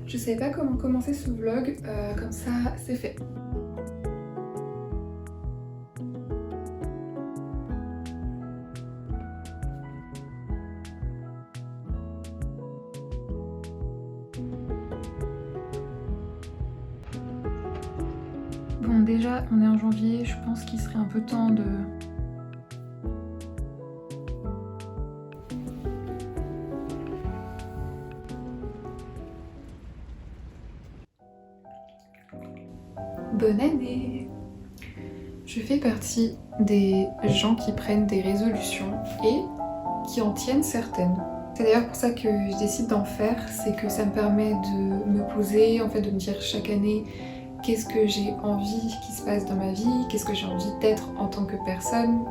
Je savais pas comment commencer ce vlog, comme ça c'est fait. Bon, déjà on est en janvier, je pense qu'il serait un peu temps de... Bonne année! Je fais partie des gens qui prennent des résolutions et qui en tiennent certaines. C'est d'ailleurs pour ça que je décide d'en faire, c'est que ça me permet de me poser, en fait de me dire chaque année qu'est-ce que j'ai envie qui se passe dans ma vie, qu'est-ce que j'ai envie d'être en tant que personne,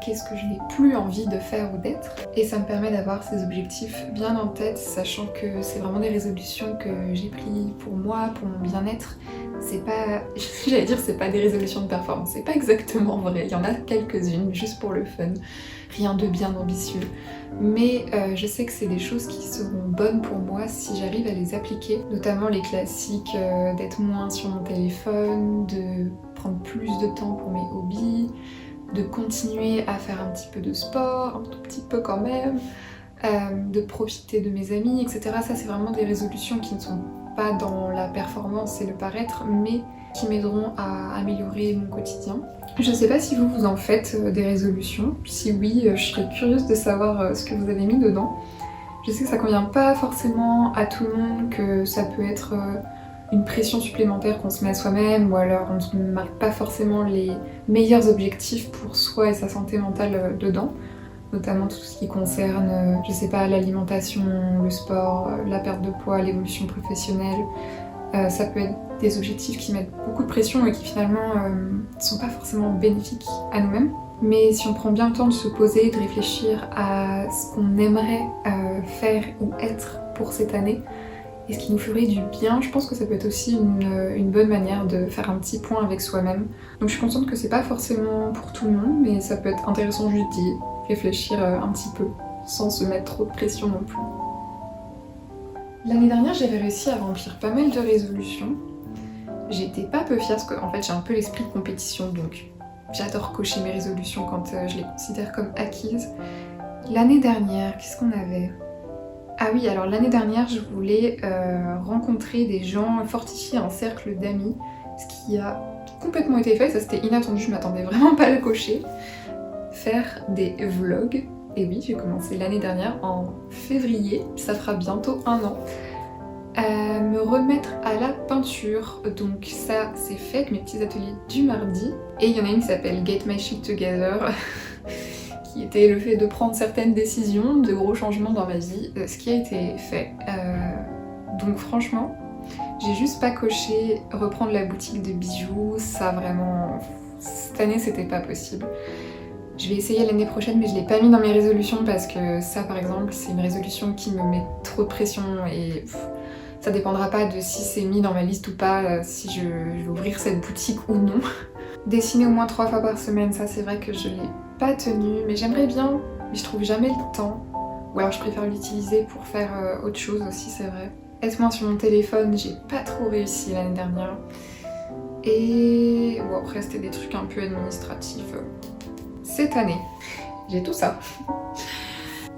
qu'est-ce que je n'ai plus envie de faire ou d'être. Et ça me permet d'avoir ces objectifs bien en tête, sachant que c'est vraiment des résolutions que j'ai prises pour moi, pour mon bien-être. C'est pas, j'allais dire c'est pas des résolutions de performance, c'est pas exactement vrai, il y en a quelques-unes juste pour le fun, rien de bien ambitieux. Mais je sais que c'est des choses qui seront bonnes pour moi si j'arrive à les appliquer, notamment les classiques d'être moins sur mon téléphone, de prendre plus de temps pour mes hobbies, de continuer à faire un petit peu de sport, un tout petit peu quand même, de profiter de mes amis, etc. Ça c'est vraiment des résolutions qui ne sont pas dans la performance et le paraître, mais qui m'aideront à améliorer mon quotidien. Je sais pas si vous en faites des résolutions, si oui, je serais curieuse de savoir ce que vous avez mis dedans. Je sais que ça convient pas forcément à tout le monde, que ça peut être une pression supplémentaire qu'on se met à soi-même, ou alors on ne marque pas forcément les meilleurs objectifs pour soi et sa santé mentale dedans. Notamment tout ce qui concerne, je sais pas, l'alimentation, le sport, la perte de poids, l'évolution professionnelle. Ça peut être des objectifs qui mettent beaucoup de pression et qui finalement sont pas forcément bénéfiques à nous-mêmes. Mais si on prend bien le temps de se poser, de réfléchir à ce qu'on aimerait faire ou être pour cette année, et ce qui nous ferait du bien, je pense que ça peut être aussi une bonne manière de faire un petit point avec soi-même. Donc je suis consciente que c'est pas forcément pour tout le monde, mais ça peut être intéressant juste d'y réfléchir un petit peu, sans se mettre trop de pression non plus. L'année dernière, j'avais réussi à remplir pas mal de résolutions. J'étais pas peu fière parce qu'en fait j'ai un peu l'esprit de compétition, donc j'adore cocher mes résolutions quand je les considère comme acquises. L'année dernière, qu'est-ce qu'on avait ? Ah oui, alors l'année dernière, je voulais rencontrer des gens, fortifier un cercle d'amis, ce qui a complètement été fait, ça c'était inattendu, je m'attendais vraiment pas à le cocher. Faire des vlogs, et oui, j'ai commencé l'année dernière en février, ça fera bientôt 1 an. Me remettre à la peinture, donc ça c'est fait avec mes petits ateliers du mardi. Et il y en a une qui s'appelle Get My Shit Together, qui était le fait de prendre certaines décisions, de gros changements dans ma vie, ce qui a été fait. Donc franchement, j'ai juste pas coché reprendre la boutique de bijoux, ça vraiment... Cette année c'était pas possible. Je vais essayer l'année prochaine, mais je l'ai pas mis dans mes résolutions parce que ça par exemple c'est une résolution qui me met trop de pression et ça dépendra pas de si c'est mis dans ma liste ou pas, si je vais ouvrir cette boutique ou non. Dessiner au moins 3 fois par semaine, ça c'est vrai que je l'ai pas tenu, mais j'aimerais bien, mais je trouve jamais le temps. Ou alors je préfère l'utiliser pour faire autre chose aussi, c'est vrai. Être moins sur mon téléphone, j'ai pas trop réussi l'année dernière. Et bon, après c'était des trucs un peu administratifs. Cette année, j'ai tout ça.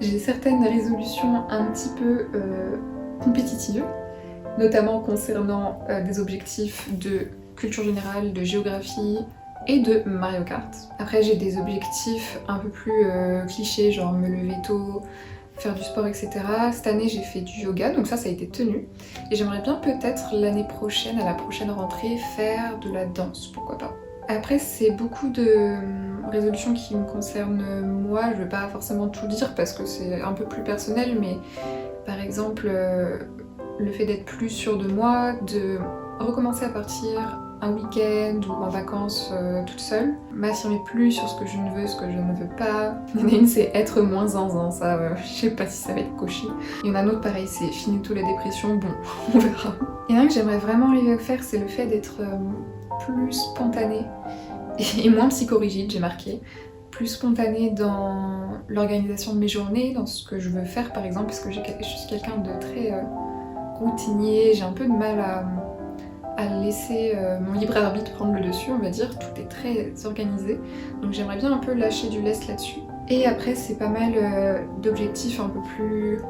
J'ai certaines résolutions un petit peu compétitives, notamment concernant des objectifs de culture générale, de géographie et de Mario Kart. Après j'ai des objectifs un peu plus clichés, genre me lever tôt, faire du sport, etc. Cette année j'ai fait du yoga, donc ça a été tenu. Et j'aimerais bien peut-être l'année prochaine, à la prochaine rentrée, faire de la danse, pourquoi pas. Après c'est beaucoup de résolutions qui me concernent moi, je vais pas forcément tout dire parce que c'est un peu plus personnel, mais par exemple le fait d'être plus sûre de moi, de recommencer à partir un week-end ou en vacances toute seule, m'affirmer plus sur ce que je ne veux, ce que je ne veux pas. Il y en a une c'est être moins zinzin, ça je sais pas si ça va être coché. Il y en a un autre pareil, c'est finito la dépression, bon on verra. Il y en a un que j'aimerais vraiment arriver à faire, c'est le fait d'être plus spontanée et moins psychorigide, j'ai marqué. Plus spontanée dans l'organisation de mes journées, dans ce que je veux faire par exemple, parce que je suis quelqu'un de très routinier, j'ai un peu de mal à laisser mon libre arbitre prendre le dessus, on va dire. Tout est très organisé, donc j'aimerais bien un peu lâcher du lest là-dessus. Et après c'est pas mal d'objectifs un peu plus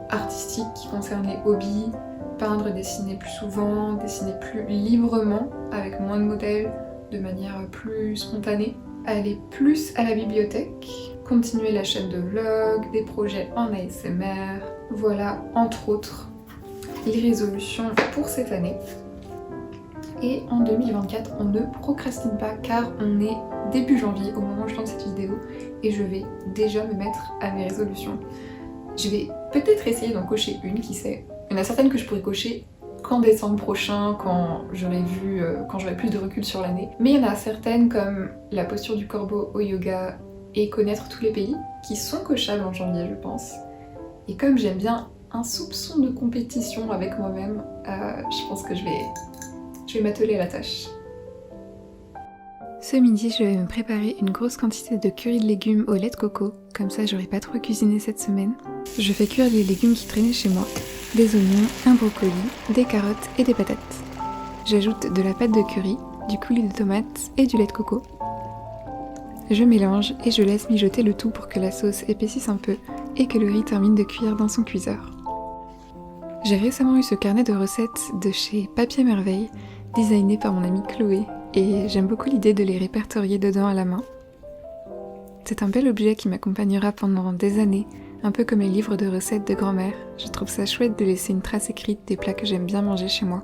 artistiques qui concernent les hobbies, peindre, dessiner plus souvent, dessiner plus librement, avec moins de modèles, de manière plus spontanée, aller plus à la bibliothèque, continuer la chaîne de vlog, des projets en ASMR, voilà entre autres les résolutions pour cette année. Et en 2024, on ne procrastine pas car on est début janvier au moment où je tourne cette vidéo et je vais déjà me mettre à mes résolutions. Je vais peut-être essayer d'en cocher une, qui sait. Il y en a certaines que je pourrais cocher qu'en décembre prochain, quand j'aurai plus de recul sur l'année. Mais il y en a certaines comme la posture du corbeau au yoga et connaître tous les pays, qui sont cochables en janvier je pense. Et comme j'aime bien un soupçon de compétition avec moi-même, je pense que je vais m'atteler à la tâche. Ce midi, je vais me préparer une grosse quantité de curry de légumes au lait de coco, comme ça j'aurai pas trop cuisiné cette semaine. Je fais cuire les légumes qui traînaient chez moi, des oignons, un brocoli, des carottes et des patates. J'ajoute de la pâte de curry, du coulis de tomates et du lait de coco. Je mélange et je laisse mijoter le tout pour que la sauce épaississe un peu et que le riz termine de cuire dans son cuiseur. J'ai récemment eu ce carnet de recettes de chez Papier Merveille, designé par mon amie Chloé, et j'aime beaucoup l'idée de les répertorier dedans à la main. C'est un bel objet qui m'accompagnera pendant des années, un peu comme les livres de recettes de grand-mère. Je trouve ça chouette de laisser une trace écrite des plats que j'aime bien manger chez moi.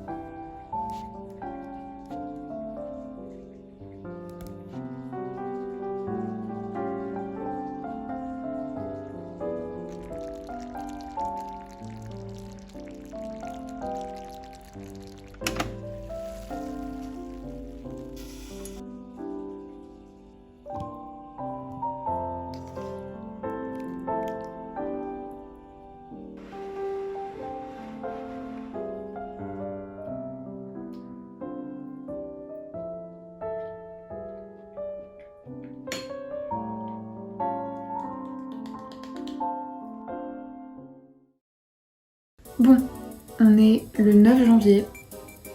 Bon, on est le 9 janvier.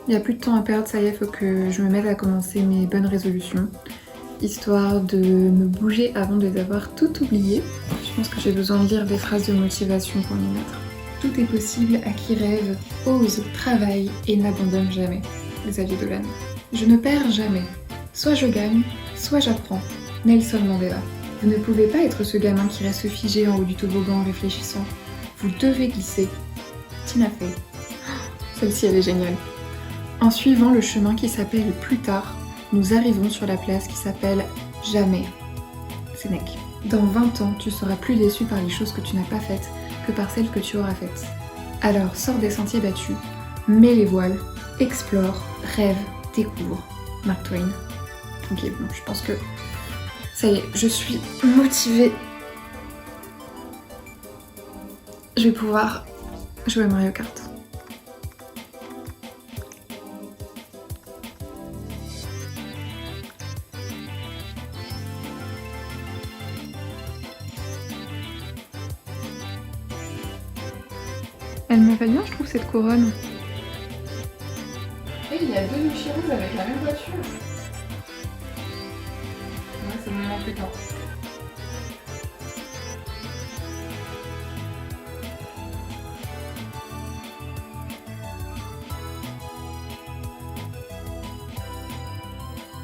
Il n'y a plus de temps à perdre, ça y est, faut que je me mette à commencer mes bonnes résolutions, histoire de me bouger avant de les avoir toutes oubliées. Je pense que j'ai besoin de lire des phrases de motivation pour m'y mettre. Tout est possible à qui rêve, ose, travaille et n'abandonne jamais. Xavier Dolan. Je ne perds jamais. Soit je gagne, soit j'apprends. Nelson Mandela. Vous ne pouvez pas être ce gamin qui reste figé en haut du toboggan en réfléchissant. Vous devez glisser. Tina Fey. Celle-ci, elle est géniale. En suivant le chemin qui s'appelle plus tard, nous arrivons sur la place qui s'appelle jamais. Sénèque. Dans 20 ans, tu seras plus déçu par les choses que tu n'as pas faites que par celles que tu auras faites. Alors sors des sentiers battus, mets les voiles, explore, rêve, découvre. Mark Twain. Ok, bon, je pense que ça y est, je suis motivée. Je vais pouvoir jouer à Mario Kart. Elle me va bien, je trouve, cette couronne. Et il y a 2 Michiru avec la même voiture. Ouais, c'est vraiment plus tard.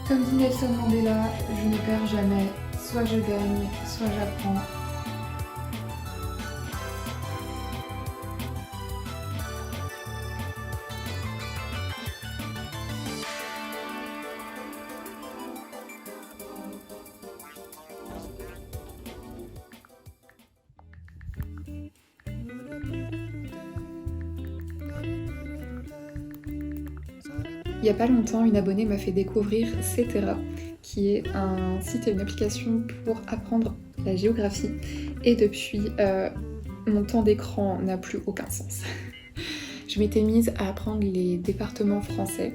Comme dit Nelson Mandela, je ne perds jamais. Soit je gagne, soit j'apprends. Il n'y a pas longtemps, une abonnée m'a fait découvrir Cetera, qui est un site et une application pour apprendre la géographie. Et depuis, mon temps d'écran n'a plus aucun sens. Je m'étais mise à apprendre les départements français.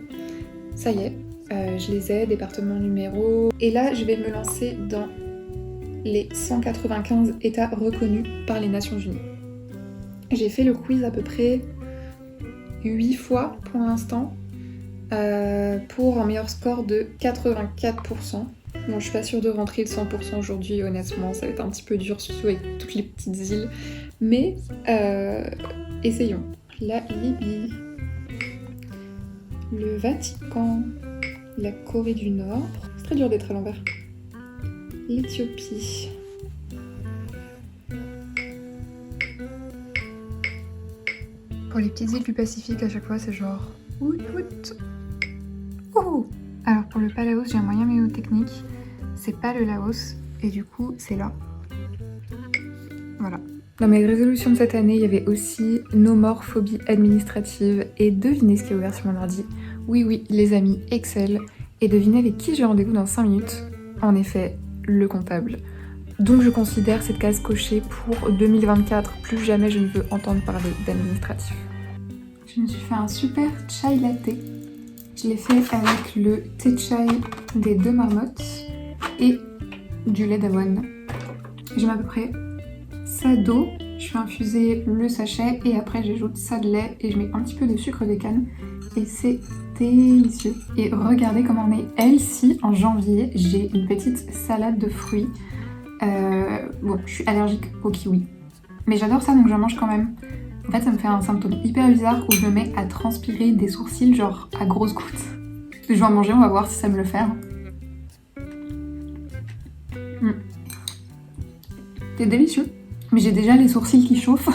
Ça y est, je les ai, département numéro. Et là, je vais me lancer dans les 195 États reconnus par les Nations Unies. J'ai fait le quiz à peu près 8 fois pour l'instant, pour un meilleur score de 84%. Bon, je suis pas sûre de rentrer le 100% aujourd'hui, honnêtement, ça va être un petit peu dur, surtout avec toutes les petites îles. Mais essayons. La Libye, le Vatican, la Corée du Nord. C'est très dur d'être à l'envers. L'Éthiopie. Pour les petites îles du Pacifique, à chaque fois, c'est genre... Wout wout. Oh. Alors pour le Palaos, j'ai un moyen mémotechnique. C'est pas le Laos, et du coup, c'est là. Voilà. Dans mes résolutions de cette année, il y avait aussi No More Phobie administrative. Et devinez ce qui est ouvert sur mon ordi. Oui, les amis, Excel. Et devinez avec qui j'ai rendez-vous dans 5 minutes. En effet, le comptable. Donc je considère cette case cochée pour 2024. Plus jamais je ne veux entendre parler d'administratif. Je me suis fait un super chai latte. Je l'ai fait avec le thé chai des 2 marmottes et du lait d'avoine. J'ai mis à peu près ça d'eau. Je fais infuser le sachet et après j'ajoute ça de lait et je mets un petit peu de sucre de canne. Et c'est délicieux. Et regardez comment on est healthy en janvier. J'ai une petite salade de fruits. Bon, je suis allergique au kiwi. Mais j'adore ça donc j'en mange quand même. En fait, ça me fait un symptôme hyper bizarre où je me mets à transpirer des sourcils, genre à grosses gouttes. Je vais en manger, on va voir si ça me le fait. C'est délicieux. Mais j'ai déjà les sourcils qui chauffent.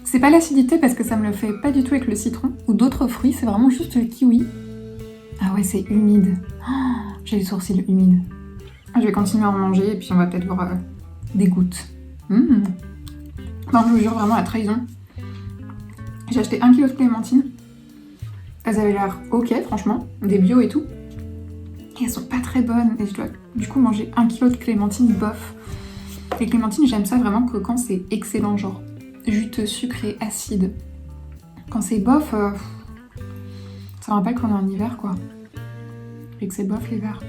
C'est pas l'acidité parce que ça me le fait pas du tout avec le citron ou d'autres fruits, c'est vraiment juste le kiwi. Ah ouais, c'est humide. Oh, j'ai les sourcils humides. Je vais continuer à en manger et puis on va peut-être voir des gouttes. Non, je vous jure, vraiment la trahison. J'ai acheté 1 kg de clémentines. Elles avaient l'air ok, franchement, des bio et tout. Et elles sont pas très bonnes. Et je dois du coup manger 1 kg de clémentines bof. Les clémentines, j'aime ça vraiment que quand c'est excellent, genre juteux, sucré, acide. Quand c'est bof, ça me rappelle qu'on est en hiver quoi. Et que c'est bof l'hiver.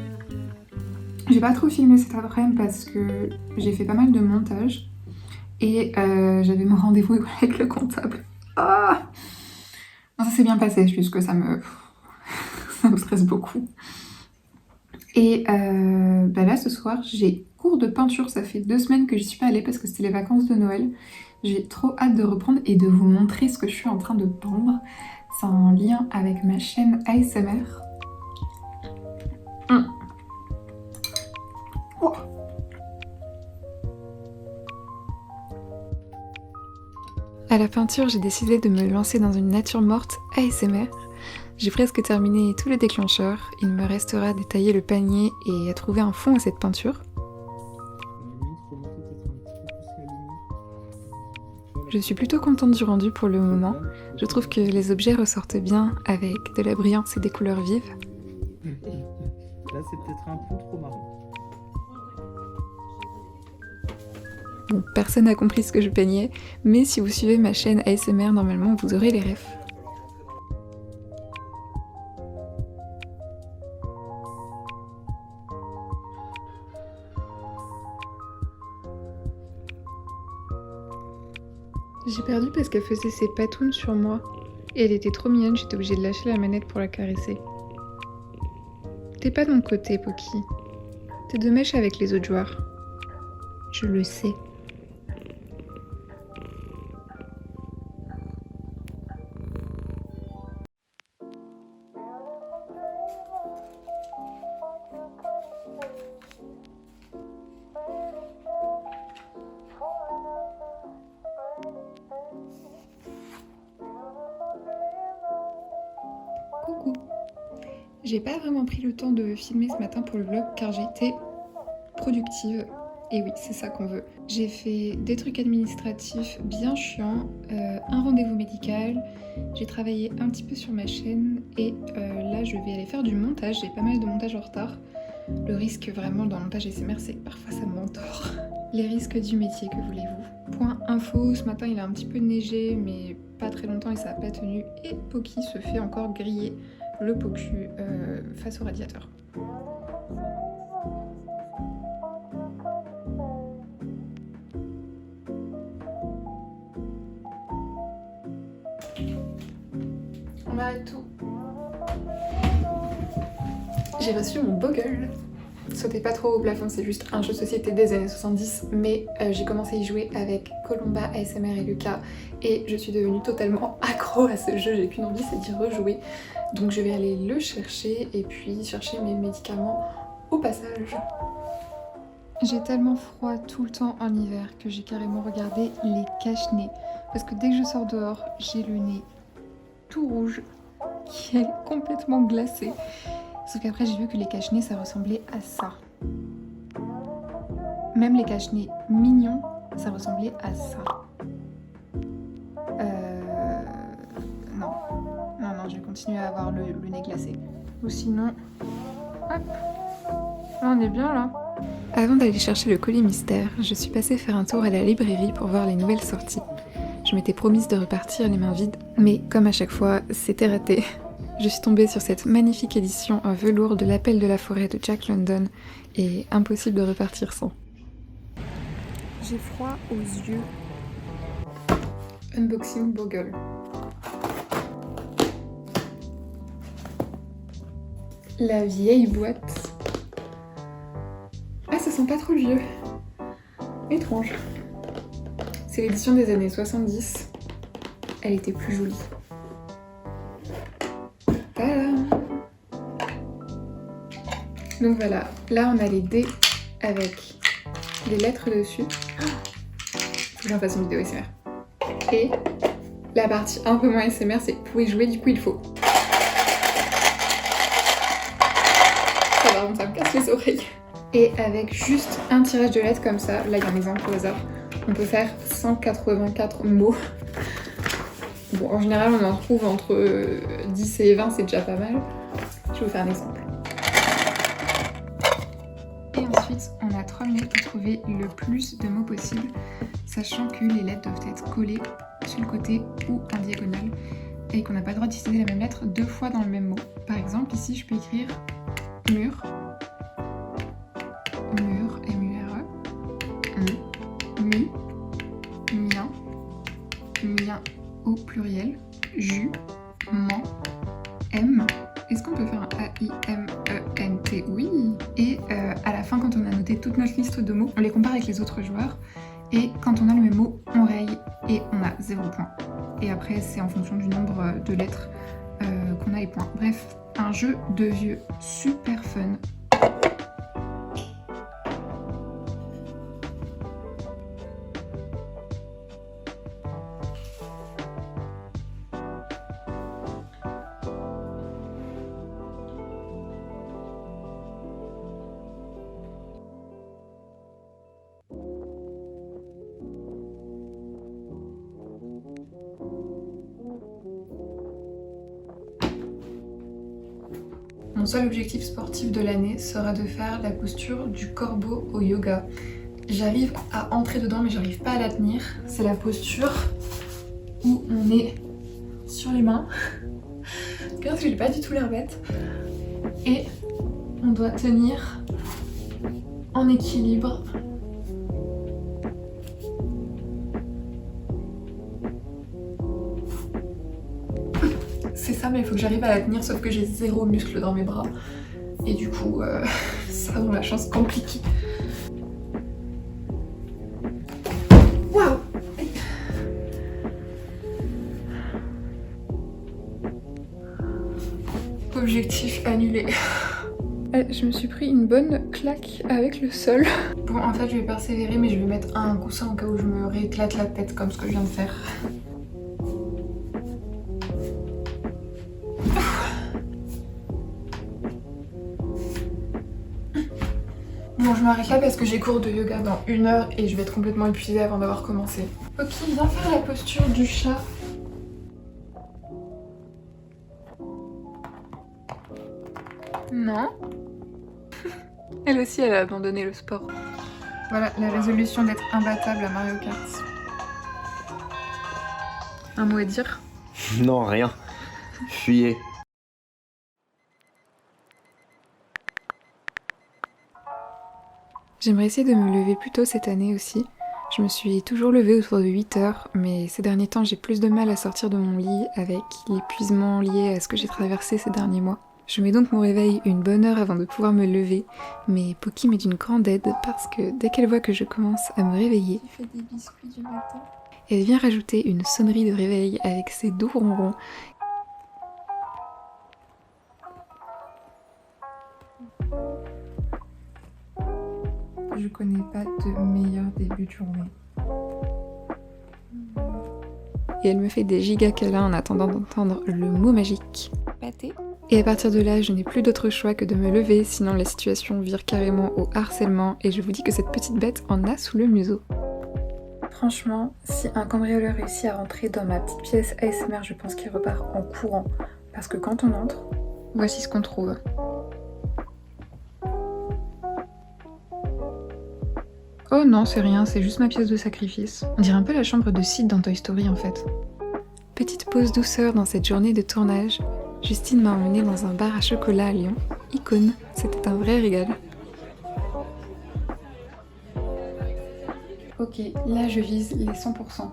J'ai pas trop filmé cet après-midi parce que j'ai fait pas mal de montage. Et j'avais mon rendez-vous avec le comptable. Ah non, ça s'est bien passé, juste que ça me stresse beaucoup. Et là, ce soir, j'ai cours de peinture. Ça fait 2 semaines que j'y suis pas allée parce que c'était les vacances de Noël. J'ai trop hâte de reprendre et de vous montrer ce que je suis en train de peindre. C'est en lien avec ma chaîne ASMR. Oh. À la peinture, j'ai décidé de me lancer dans une nature morte ASMR. J'ai presque terminé tous les déclencheurs. Il me restera à détailler le panier et à trouver un fond à cette peinture. Je suis plutôt contente du rendu pour le moment. Je trouve que les objets ressortent bien avec de la brillance et des couleurs vives. Là, c'est peut-être un peu trop marrant. Bon, personne n'a compris ce que je peignais, mais si vous suivez ma chaîne ASMR, normalement, vous aurez les refs. J'ai perdu parce qu'elle faisait ses patounes sur moi. Et elle était trop mignonne, j'étais obligée de lâcher la manette pour la caresser. T'es pas de mon côté, Poki. T'es de mèche avec les autres joueurs. Je le sais. Coucou. J'ai pas vraiment pris le temps de filmer ce matin pour le vlog car j'étais productive. Et oui, c'est ça qu'on veut. J'ai fait des trucs administratifs bien chiants, un rendez-vous médical, j'ai travaillé un petit peu sur ma chaîne et là je vais aller faire du montage. J'ai pas mal de montage en retard. Le risque vraiment dans le montage ASMR, c'est que parfois ça m'endort. Les risques du métier, que voulez-vous. Point info, ce matin il a un petit peu neigé mais pas très longtemps et ça n'a pas tenu. Et Poki se fait encore griller le pot cul face au radiateur. On arrête tout. J'ai reçu mon Boggle. Sautez pas trop au plafond, c'est juste un jeu de société des années 70, mais j'ai commencé à y jouer avec Colomba, ASMR et Lucas, et je suis devenue totalement accro à ce jeu, j'ai qu'une envie, c'est d'y rejouer. Donc je vais aller le chercher, et puis chercher mes médicaments au passage. J'ai tellement froid tout le temps en hiver que j'ai carrément regardé les cache-nez. Parce que dès que je sors dehors, j'ai le nez tout rouge, qui est complètement glacé. Sauf qu'après j'ai vu que les cache-nez ça ressemblait à ça. Même les cache-nez mignons, ça ressemblait à ça. Non. Non, je vais continuer à avoir le nez glacé. Ou sinon... Hop. Là on est bien là. Avant d'aller chercher le colis mystère, je suis passée faire un tour à la librairie pour voir les nouvelles sorties. Je m'étais promise de repartir les mains vides, mais comme à chaque fois, c'était raté. Je suis tombée sur cette magnifique édition en velours de L'Appel de la forêt de Jack London, et impossible de repartir sans. J'ai froid aux yeux. Unboxing Boggle. La vieille boîte. Ah, ça sent pas trop le vieux. Étrange. C'est l'édition des années 70. Elle était plus jolie. Tadam! Donc voilà, là on a les dés avec des lettres dessus. C'est bien façon vidéo SMR. Et la partie un peu moins SMR, c'est que vous pouvez jouer, du coup il faut. Ça par contre ça me casse les oreilles. Et avec juste un tirage de lettres comme ça, là il y a un exemple au hasard, on peut faire 184 mots. Bon, en général, on en trouve entre 10 et 20, c'est déjà pas mal. Je vais vous faire un exemple. Et ensuite, on a 3 minutes pour trouver le plus de mots possible, sachant que les lettres doivent être collées sur le côté ou en diagonale, et qu'on n'a pas le droit d'utiliser la même lettre 2 fois dans le même mot. Par exemple, ici, je peux écrire mur, mur, M-U-R-E, mi, mien, mien au pluriel, jus, ment, M. Est-ce qu'on peut faire un A-I-M-E-N-T? Oui. Et à la fin, quand on a noté toute notre liste de mots, on les compare avec les autres joueurs. Et quand on a le même mot, on raye et on a 0 point. Et après, c'est en fonction du nombre de lettres qu'on a les points. Bref, un jeu de vieux super fun. Mon seul objectif sportif de l'année sera de faire la posture du corbeau au yoga. J'arrive à entrer dedans mais j'arrive pas à la tenir. C'est la posture où on est sur les mains. Regarde, j'ai pas du tout l'air bête. Et on doit tenir en équilibre. C'est ça, mais il faut que j'arrive à la tenir, sauf que j'ai 0 muscle dans mes bras. Et du coup, ça rend la chance compliquée. Waouh! Objectif annulé. Je me suis pris une bonne claque avec le sol. Bon, en fait, je vais persévérer, mais je vais mettre un coussin au cas où je me rééclate la tête, comme ce que je viens de faire. Bon, je m'arrête là parce que j'ai cours de yoga dans 1 heure et je vais être complètement épuisée avant d'avoir commencé. Ok, viens faire la posture du chat. Non. Elle aussi, elle a abandonné le sport. Voilà, la résolution d'être imbattable à Mario Kart. Un mot à dire? Non, rien. Fuyez. J'aimerais essayer de me lever plus tôt cette année aussi. Je me suis toujours levée autour de 8 heures, mais ces derniers temps j'ai plus de mal à sortir de mon lit avec l'épuisement lié à ce que j'ai traversé ces derniers mois. Je mets donc mon réveil une bonne heure avant de pouvoir me lever, mais Poki m'est d'une grande aide parce que dès qu'elle voit que je commence à me réveiller, Il fait des biscuits du matin. elle vient rajouter une sonnerie de réveil avec ses doux ronrons. Je connais pas de meilleur début de journée. Et elle me fait des giga câlins en attendant d'entendre le mot magique. Pâté. Et à partir de là, je n'ai plus d'autre choix que de me lever, sinon la situation vire carrément au harcèlement et je vous dis que cette petite bête en a sous le museau. Franchement, si un cambrioleur réussit à rentrer dans ma petite pièce ASMR, je pense qu'il repart en courant. Parce que quand on entre, voici ce qu'on trouve. Oh non, c'est rien, c'est juste ma pièce de sacrifice. On dirait un peu la chambre de Sid dans Toy Story en fait. Petite pause douceur dans cette journée de tournage, Justine m'a emmenée dans un bar à chocolat à Lyon. Icône, c'était un vrai régal. Ok, là je vise les 100%.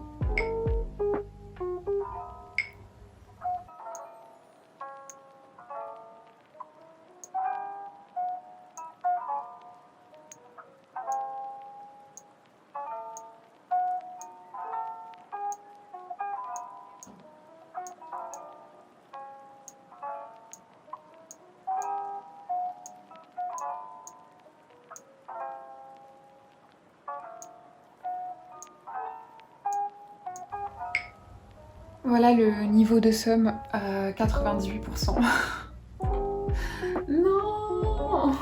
Voilà le niveau de somme à 98%. Non!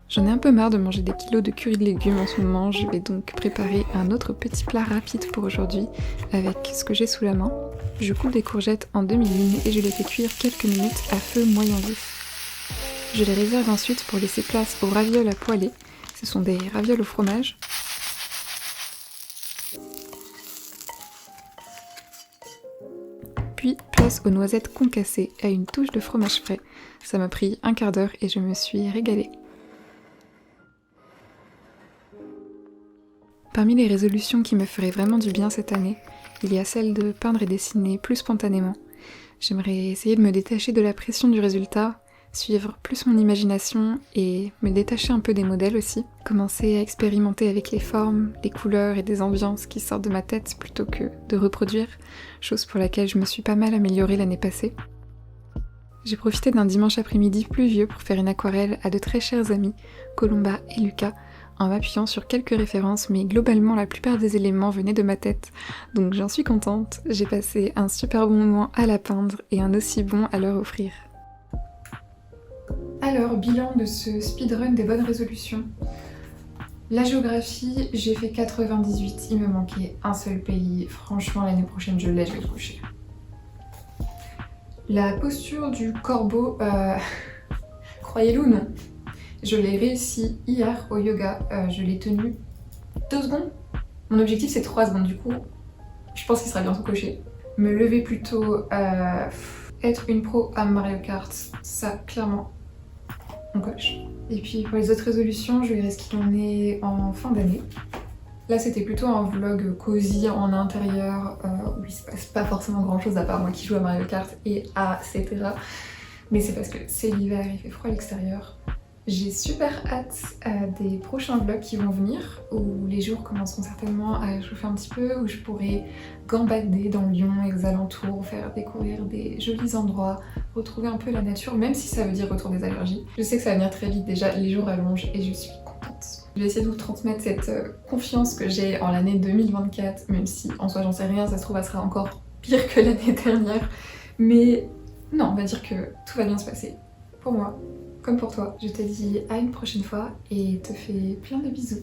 J'en ai un peu marre de manger des kilos de curry de légumes en ce moment, je vais donc préparer un autre petit plat rapide pour aujourd'hui avec ce que j'ai sous la main. Je coupe des courgettes en demi-lune et je les fais cuire quelques minutes à feu moyen vif. Je les réserve ensuite pour laisser place aux ravioles à poêler. Ce sont des ravioles au fromage. Puis place aux noisettes concassées à une touche de fromage frais. Ça m'a pris un quart d'heure et je me suis régalée. Parmi les résolutions qui me feraient vraiment du bien cette année, il y a celle de peindre et dessiner plus spontanément. J'aimerais essayer de me détacher de la pression du résultat, suivre plus mon imagination et me détacher un peu des modèles aussi. Commencer à expérimenter avec les formes, les couleurs et des ambiances qui sortent de ma tête plutôt que de reproduire, chose pour laquelle je me suis pas mal améliorée l'année passée. J'ai profité d'un dimanche après-midi pluvieux pour faire une aquarelle à de très chers amis, Colomba et Lucas, en m'appuyant sur quelques références, mais globalement la plupart des éléments venaient de ma tête, donc j'en suis contente, j'ai passé un super bon moment à la peindre et un aussi bon à leur offrir. Alors, bilan de ce speedrun des bonnes résolutions. La géographie, j'ai fait 98, il me manquait un seul pays. Franchement, l'année prochaine, je l'ai, je vais le coucher. La posture du corbeau, croyez-le ou non, je l'ai réussi hier au yoga, je l'ai tenu 2 secondes. Mon objectif c'est 3 secondes, du coup, je pense qu'il sera bientôt coché. Me lever plus tôt, être une pro à Mario Kart, ça clairement, on coche. Et puis pour les autres résolutions, je verrai ce qu'il en est en fin d'année. Là c'était plutôt un vlog cosy en intérieur, où il se passe pas forcément grand chose à part moi qui joue à Mario Kart et etc. Mais c'est parce que c'est l'hiver, il fait froid à l'extérieur. J'ai super hâte des prochains vlogs qui vont venir, où les jours commenceront certainement à chauffer un petit peu, où je pourrai gambader dans Lyon et aux alentours, faire découvrir des jolis endroits, retrouver un peu la nature, même si ça veut dire retour des allergies. Je sais que ça va venir très vite déjà, les jours allongent et je suis contente. Je vais essayer de vous transmettre cette confiance que j'ai en l'année 2024, même si en soi j'en sais rien, ça se trouve elle sera encore pire que l'année dernière. Mais non, on va dire que tout va bien se passer. Pour moi, comme pour toi. Je te dis à une prochaine fois et te fais plein de bisous.